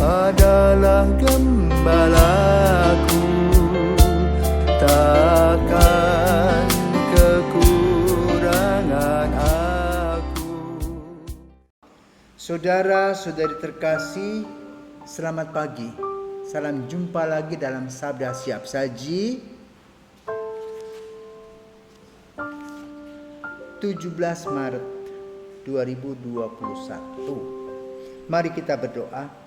adalah gembalaku, takkan kekurangan aku. Saudara-saudari terkasih, selamat pagi. Salam jumpa lagi dalam Sabda Siap Saji 17 Maret 2021. Mari kita berdoa.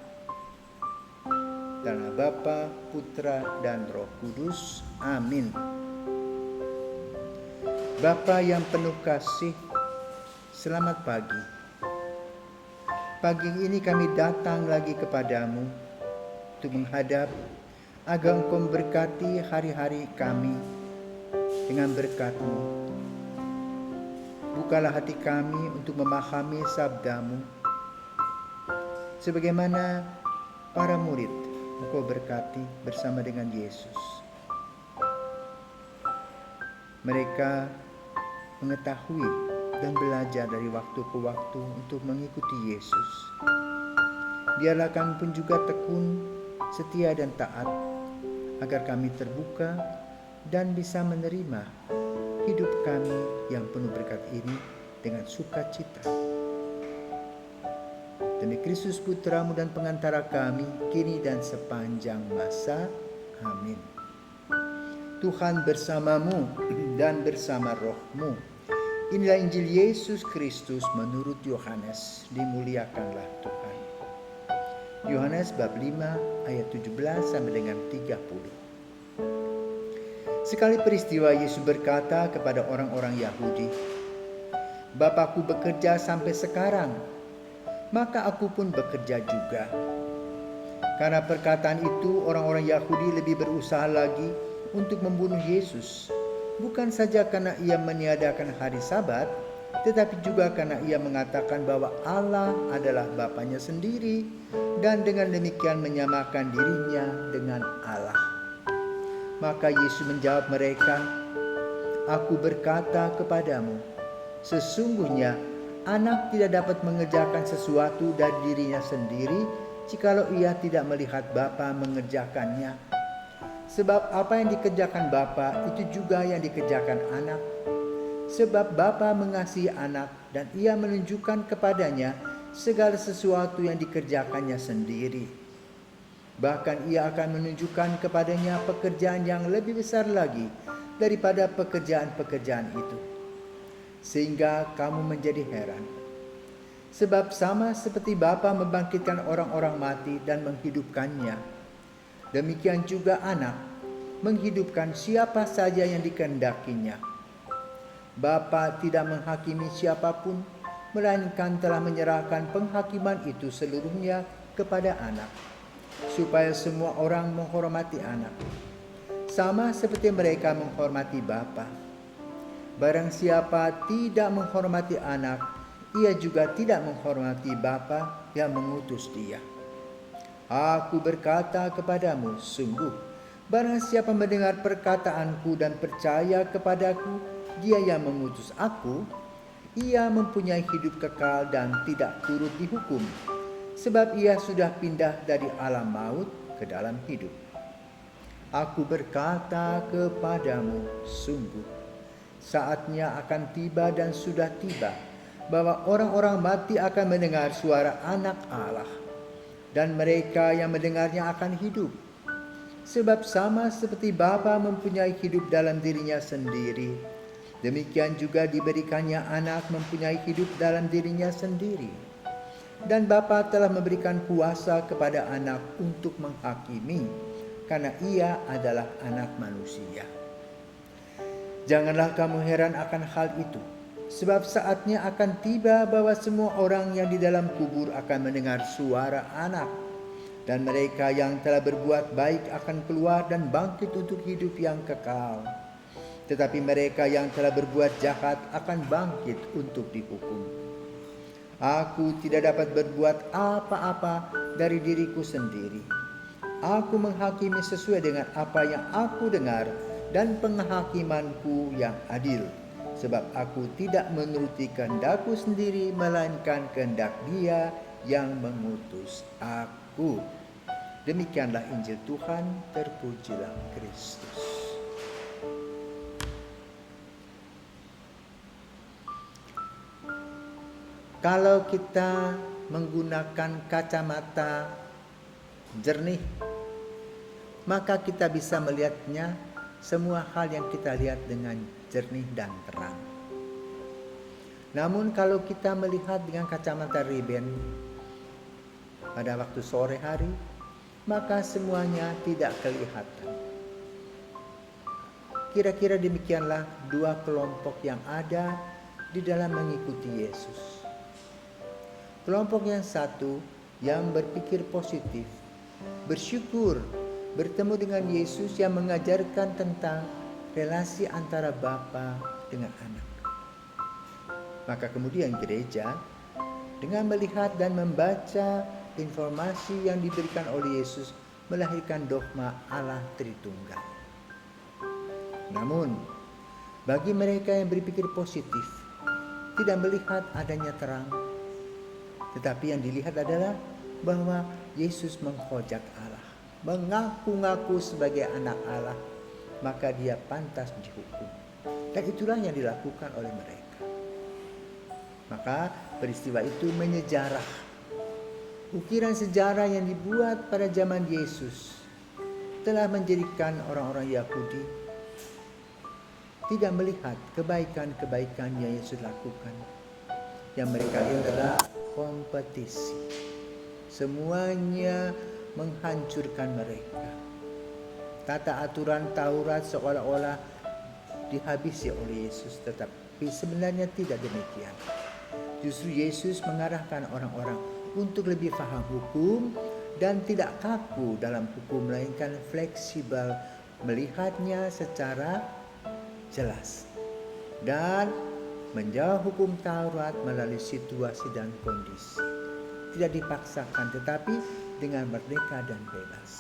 Dalam nama Bapa, Putra, dan Roh Kudus. Amin. Bapa yang penuh kasih, selamat pagi. Pagi ini kami datang lagi kepadamu untuk menghadap agar Engkau memberkati hari-hari kami dengan berkat-Mu. Bukalah hati kami untuk memahami sabda-Mu, sebagaimana para murid Engkau berkati bersama dengan Yesus. Mereka mengetahui dan belajar dari waktu ke waktu untuk mengikuti Yesus. Biarlah kami pun juga tekun, setia dan taat, agar kami terbuka dan bisa menerima hidup kami yang penuh berkat ini dengan sukacita. Demi Kristus Putra-Mu dan pengantara kami, kini dan sepanjang masa. Amin. Tuhan bersamamu dan bersama roh-Mu. Inilah Injil Yesus Kristus menurut Yohanes. Dimuliakanlah Tuhan. Yohanes bab 5 ayat 17 sampai dengan 30. Sekali peristiwa Yesus berkata kepada orang-orang Yahudi, "Bapakku bekerja sampai sekarang, maka aku pun bekerja juga." Karena perkataan itu, orang-orang Yahudi lebih berusaha lagi untuk membunuh Yesus, bukan saja karena ia meniadakan hari Sabat, tetapi juga karena ia mengatakan bahwa Allah adalah Bapanya sendiri dan dengan demikian menyamakan dirinya dengan Allah. Maka Yesus menjawab mereka, "Aku berkata kepadamu, sesungguhnya Anak tidak dapat mengerjakan sesuatu dari dirinya sendiri jikalau ia tidak melihat Bapa mengerjakannya. Sebab apa yang dikerjakan Bapa itu juga yang dikerjakan Anak. Sebab Bapa mengasihi Anak dan ia menunjukkan kepadanya segala sesuatu yang dikerjakannya sendiri. Bahkan ia akan menunjukkan kepadanya pekerjaan yang lebih besar lagi daripada pekerjaan-pekerjaan itu. Sehingga kamu menjadi heran. Sebab sama seperti Bapa membangkitkan orang-orang mati dan menghidupkannya, demikian juga Anak menghidupkan siapa saja yang dikehendakinya. Bapa tidak menghakimi siapapun, melainkan telah menyerahkan penghakiman itu seluruhnya kepada Anak, supaya semua orang menghormati Anak, sama seperti mereka menghormati Bapa. Barang siapa tidak menghormati Anak, ia juga tidak menghormati Bapa yang mengutus dia. Aku berkata kepadamu, sungguh, barang siapa mendengar perkataanku dan percaya kepadaku, dia yang mengutus aku, ia mempunyai hidup kekal dan tidak turut dihukum, sebab ia sudah pindah dari alam maut ke dalam hidup. Aku berkata kepadamu, sungguh, saatnya akan tiba dan sudah tiba bahwa orang-orang mati akan mendengar suara Anak Allah, dan mereka yang mendengarnya akan hidup. Sebab sama seperti Bapa mempunyai hidup dalam dirinya sendiri, demikian juga diberikannya Anak mempunyai hidup dalam dirinya sendiri. Dan Bapa telah memberikan kuasa kepada Anak untuk menghakimi, karena ia adalah Anak manusia. Janganlah kamu heran akan hal itu, sebab saatnya akan tiba bahwa semua orang yang di dalam kubur akan mendengar suara Anak, dan mereka yang telah berbuat baik akan keluar dan bangkit untuk hidup yang kekal. Tetapi mereka yang telah berbuat jahat akan bangkit untuk dihukum. Aku tidak dapat berbuat apa-apa dari diriku sendiri. Aku menghakimi sesuai dengan apa yang aku dengar, dan penghakimanku yang adil, sebab aku tidak menuruti kehendakku sendiri, melainkan kehendak Dia yang mengutus aku. Demikianlah Injil Tuhan, terpujilah Kristus. Kalau kita menggunakan kacamata jernih, maka kita bisa melihatnya semua hal yang kita lihat dengan jernih dan terang. Namun kalau kita melihat dengan kacamata riben pada waktu sore hari, maka semuanya tidak kelihatan. Kira-kira demikianlah dua kelompok yang ada di dalam mengikuti Yesus. Kelompok yang satu yang berpikir positif, bersyukur, bertemu dengan Yesus yang mengajarkan tentang relasi antara Bapa dengan anak. Maka kemudian gereja dengan melihat dan membaca informasi yang diberikan oleh Yesus melahirkan dogma Allah Tritunggal. Namun, bagi mereka yang berpikir positif, tidak melihat adanya terang, tetapi yang dilihat adalah bahwa Yesus menghojat Allah, mengaku-ngaku sebagai anak Allah, maka dia pantas dihukum. Dan itulah yang dilakukan oleh mereka. Maka peristiwa itu menyejarah. Ukiran sejarah yang dibuat pada zaman Yesus telah menjadikan orang-orang Yahudi tidak melihat kebaikan-kebaikan yang Yesus lakukan. Yang mereka lihat adalah kompetisi. Semuanya menghancurkan mereka. Tata aturan Taurat seolah-olah dihabisi oleh Yesus, tetapi sebenarnya tidak demikian. Justru Yesus mengarahkan orang-orang untuk lebih paham hukum dan tidak kaku dalam hukum, melainkan fleksibel melihatnya secara jelas dan menjawab hukum Taurat melalui situasi dan kondisi. Tidak dipaksakan, tetapi dengan merdeka dan bebas.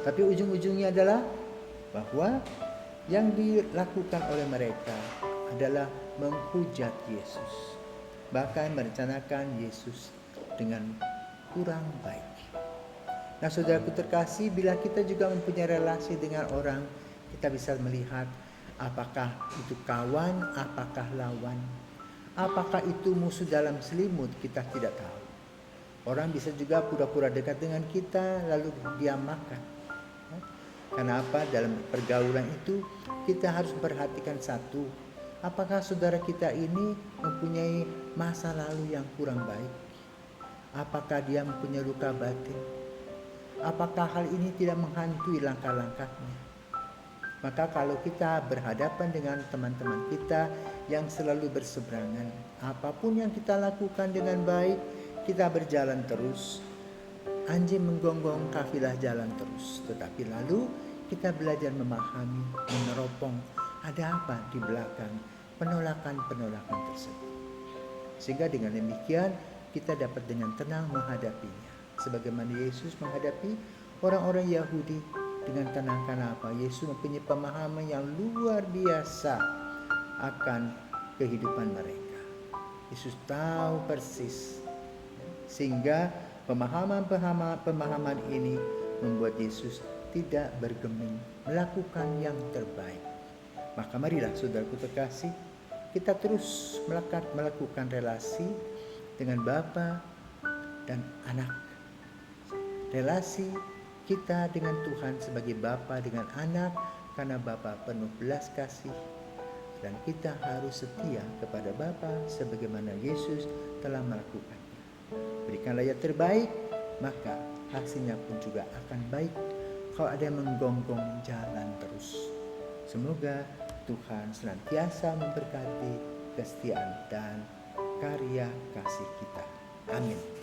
Tapi ujung-ujungnya adalah bahwa yang dilakukan oleh mereka adalah menghujat Yesus, bahkan merencanakan Yesus dengan kurang baik. Nah, saudaraku terkasih, bila kita juga mempunyai relasi dengan orang, kita bisa melihat apakah itu kawan, apakah lawan, apakah itu musuh dalam selimut, kita tidak tahu. Orang bisa juga pura-pura dekat dengan kita lalu dia makan. Karena apa? Dalam pergaulan itu kita harus perhatikan satu, apakah saudara kita ini mempunyai masa lalu yang kurang baik? Apakah dia mempunyai luka batin? Apakah hal ini tidak menghantui langkah-langkahnya? Maka kalau kita berhadapan dengan teman-teman kita yang selalu berseberangan, apapun yang kita lakukan dengan baik, kita berjalan terus. Anjing menggonggong, kafilah jalan terus. Tetapi lalu kita belajar memahami, meneropong ada apa di belakang penolakan-penolakan tersebut. Sehingga dengan demikian kita dapat dengan tenang menghadapinya. Sebagaimana Yesus menghadapi orang-orang Yahudi dengan tenang. Karena apa? Yesus mempunyai pemahaman yang luar biasa akan kehidupan mereka. Yesus tahu persis. Sehingga pemahaman ini membuat Yesus tidak bergeming, melakukan yang terbaik. Maka marilah saudaraku terkasih, kita terus melakukan relasi dengan Bapa dan anak. Relasi kita dengan Tuhan sebagai Bapa dengan anak, karena Bapa penuh belas kasih dan kita harus setia kepada Bapa sebagaimana Yesus telah melakukannya. Berikanlah yang terbaik, maka hasilnya pun juga akan baik. Kalau ada yang menggonggong, jalan terus. Semoga Tuhan senantiasa memberkati kesetiaan dan karya kasih kita. Amin.